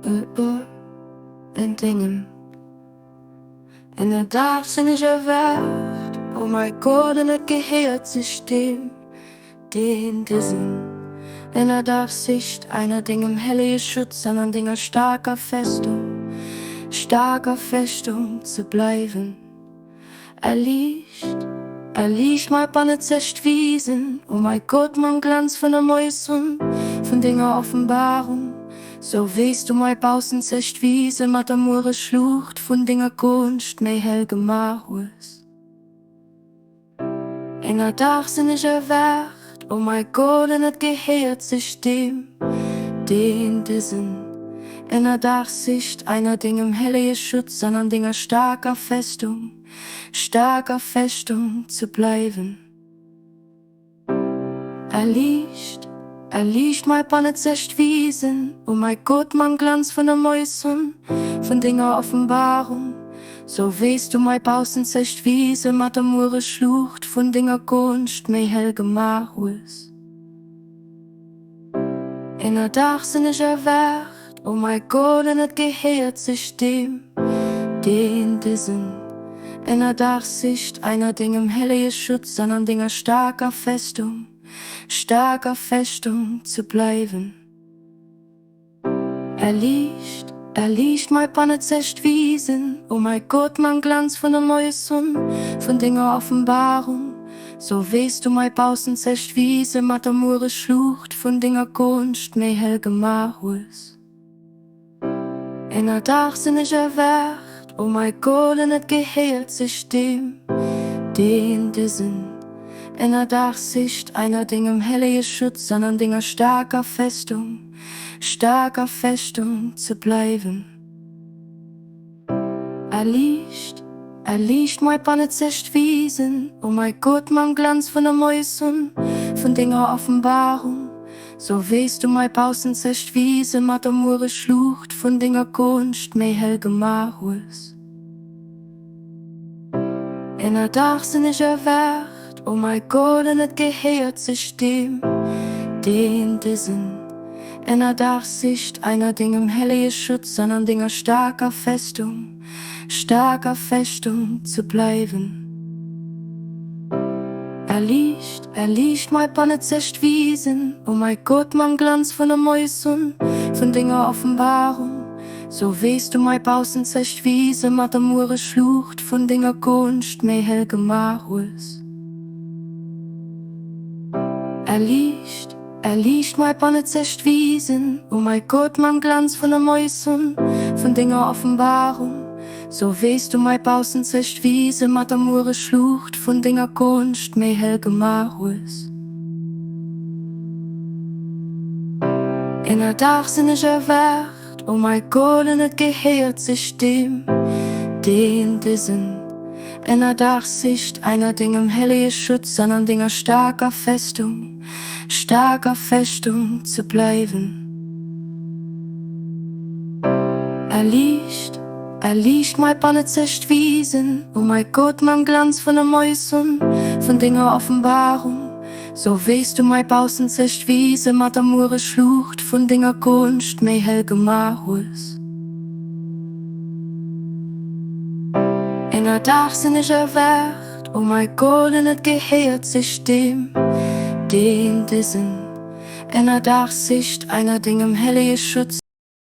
En dingen. En het dag zijn is er weg. Oh my god, en het Gehirnsystem, den diesen. In der Darfsicht einer Ding im helle Schutz, an Dinger starker Festung zu bleiben. Er liegt mal bei ne Wiesen. Oh mein Gott, mein Glanz von der Mäusen, von Dinger Offenbarung. So weißt du mein Bausen Wiese, mat der Mure Schlucht, von Dinger Kunst, mei hell Gemachus. In der Dach sind ich erwacht, oh mein Gott, en het Gehirnsystem, den diesen. In der Dachsicht einer Ding im helle Schutz, an Dinger starker Festung zu bleiben. Er liegt mal bei ne Wiesen, oh mein Gott, mein Glanz von der Mäusen, von Dinger Offenbarung. So weißt du mein Bausen Wiese, mat der Mure Schlucht, von Dinger Kunst, mei hell Gemachus. In der Dach sind ich erwacht, oh mein Gott, en het Gehirnsystem, den diesen. In der Dachsicht einer Ding im helle Schutz, an Dinger starker Festung zu bleiben. Er liegt mal bei ne Wiesen, oh mein Gott, mein Glanz von der Mäusen, von Dinger Offenbarung. So weißt du mein Bausen Wiese, mat der Mure Schlucht, von Dinger Kunst, mei hell Gemachus. In der Dach sind ich erwacht, oh mein Gott, en het Gehirnsystem, den diesen. In der Dachsicht einer Ding im helle Schutz, an Dinger starker Festung zu bleiben. Er liegt mal bei ne Wiesen, oh mein Gott, mein Glanz von der Mäusen, von Dinger Offenbarung. So weißt du mein Bausen Wiese, mat der Mure Schlucht, von Dinger Kunst, mei hell Gemachus. In der Dach sind ich erwacht, oh mein Gott, en het Gehirnsystem, den diesen. In der Dachsicht einer Ding im helle Schutz, an Dinger starker Festung zu bleiben. Er liegt mal bei ne Wiesen, oh mein Gott, mein Glanz von der Mäusen, von Dinger Offenbarung. So weißt du mein Bausen Wiese, mat der Mure Schlucht, von Dinger Kunst, mei hell Gemachus. Er liegt mal bei ne Wiesen, oh mein Gott, mein Glanz von der Mäusen, von Dinger Offenbarung. So weißt du mein Bausen Wiese, mat der Mure Schlucht, von Dinger Kunst, mei hell Gemachus. In der Dach sind ich erwacht, oh mein Gott, en het Gehirnsystem, den diesen. In der Dachsicht einer Ding im helle Schutz, an Dinger starker Festung zu bleiben. Er liegt mal bei ne Wiesen, oh mein Gott, mein Glanz von der Mäusen, von Dinger Offenbarung. So weißt du mein Bausen Wiese, mat der Mure Schlucht, von Dinger Kunst, mei hell Gemachus. In der Dach sind ich erwacht, oh mein Gott, en het Gehirnsystem, den diesen. In der Dachsicht einer Ding im helle Schutz.